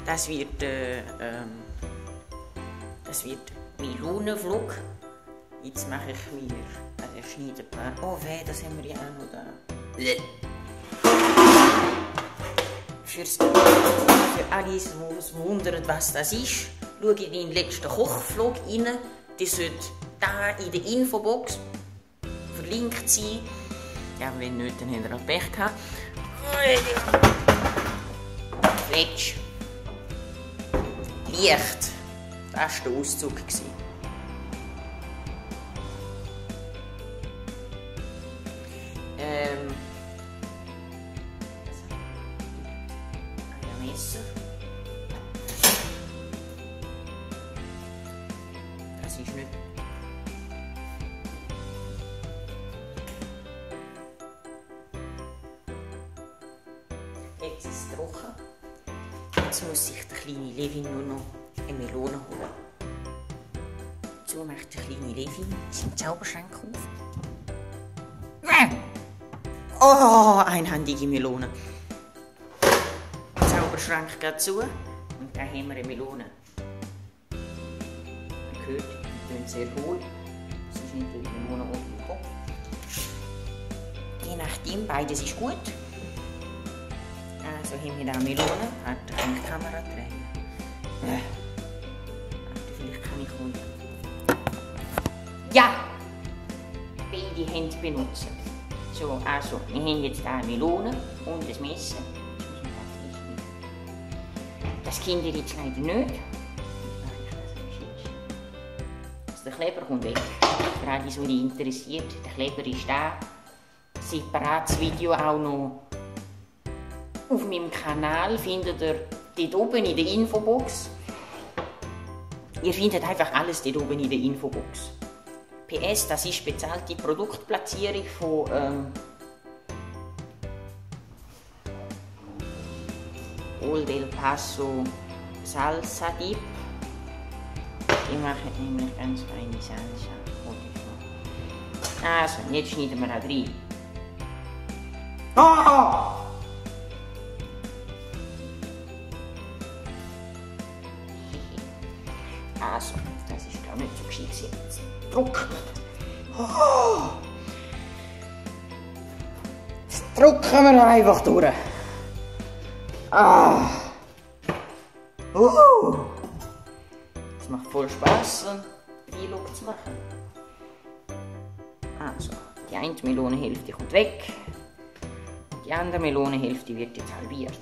Das wird Melonenvlog. Jetzt mache ich mir, also ich schneide ein paar. Oh weh, das haben wir ja auch noch da. Für alle, die sich wundern, was das ist, schaue ich in den letzten Kochvlog rein. Die sollte hier in der Infobox verlinkt sein. Ja, wenn nicht, dann habt ihr noch Pech gehabt. Fletsch. Licht. Das war der Auszug. Ein Messer. Das ist nicht. Jetzt ist es trocken. Jetzt muss sich der kleine Levin nur noch eine Melone holen. So macht der kleine Levin seinen Zauberschrank auf. Oh, einhändige Melone. Der Zauberschrank geht zu und da haben wir eine Melone. Man hört, die sind sehr hohl. Sie ist nicht die Melone unten im Kopf. Je nachdem, beides ist gut. Also haben wir da Melone. Warte, kann ich die Kamera drehen? Warte, vielleicht kann ich holen. Ja! Beide Hände benutzen. So, also, wir haben jetzt eine Melone und ein Messer. Das Kind jetzt leider nicht. Also der Kleber kommt weg. Für alle, die interessiert, der Kleber ist da. Separates Video auch noch auf meinem Kanal. Findet ihr dort oben in der Infobox. Ihr findet einfach alles dort oben in der Infobox. PS, das ist bezahlte Produktplatzierung von Old El Paso Salsa Dip. Die machen nämlich ganz feine Salsa. Also, jetzt schneiden wir auch rein. Ah! Also, das ist glaube nicht so gescheit jetzt. Trocknet. Oh. Das drücken wir einfach durch. Ah. Es macht voll Spaß, einen Vlog zu machen. Also, die eine Melonenhälfte kommt weg. Die andere Melonenhälfte wird jetzt halbiert.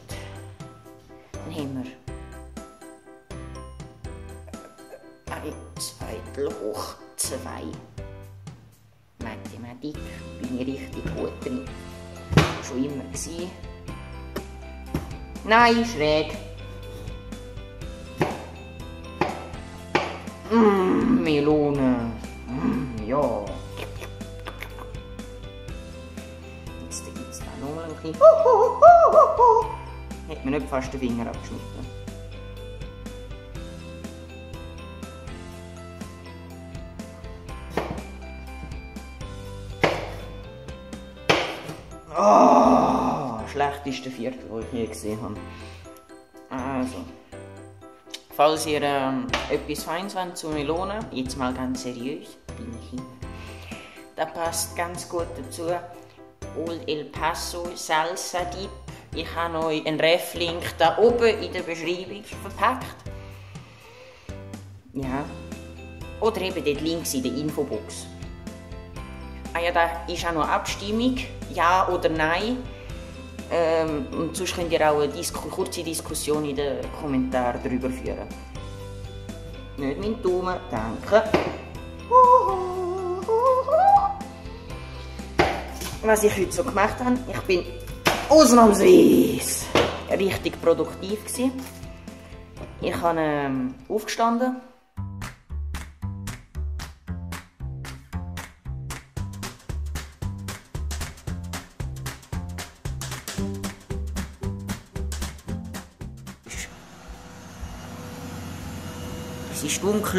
Dann haben wir 1/2 hoch 2. Mathematik bin ich richtig gut drin. Schon immer gewesen. Nein, schräg. Melone. Ja. Jetzt gibt es da nochmal ein bisschen. Hat mir nicht fast den Finger abgeschnitten. Oh, schlechteste Viertel, das ich je gesehen habe. Also, falls ihr etwas Feines wollt zu Melone, jetzt mal ganz seriös, bin ich immer. Da passt ganz gut dazu Old El Paso Salsa Dip. Ich habe euch einen Ref-Link da oben in der Beschreibung verpackt. Ja. Oder eben dort links in der Infobox. Ah ja, da ist auch noch Abstimmung, ja oder nein. Und sonst könnt ihr auch eine kurze Diskussion in den Kommentaren darüber führen. Nicht mein Daumen, danke. Was ich heute so gemacht habe, ich bin ausnahmsweise richtig produktiv gewesen. Ich habe aufgestanden. Es ist dunkel.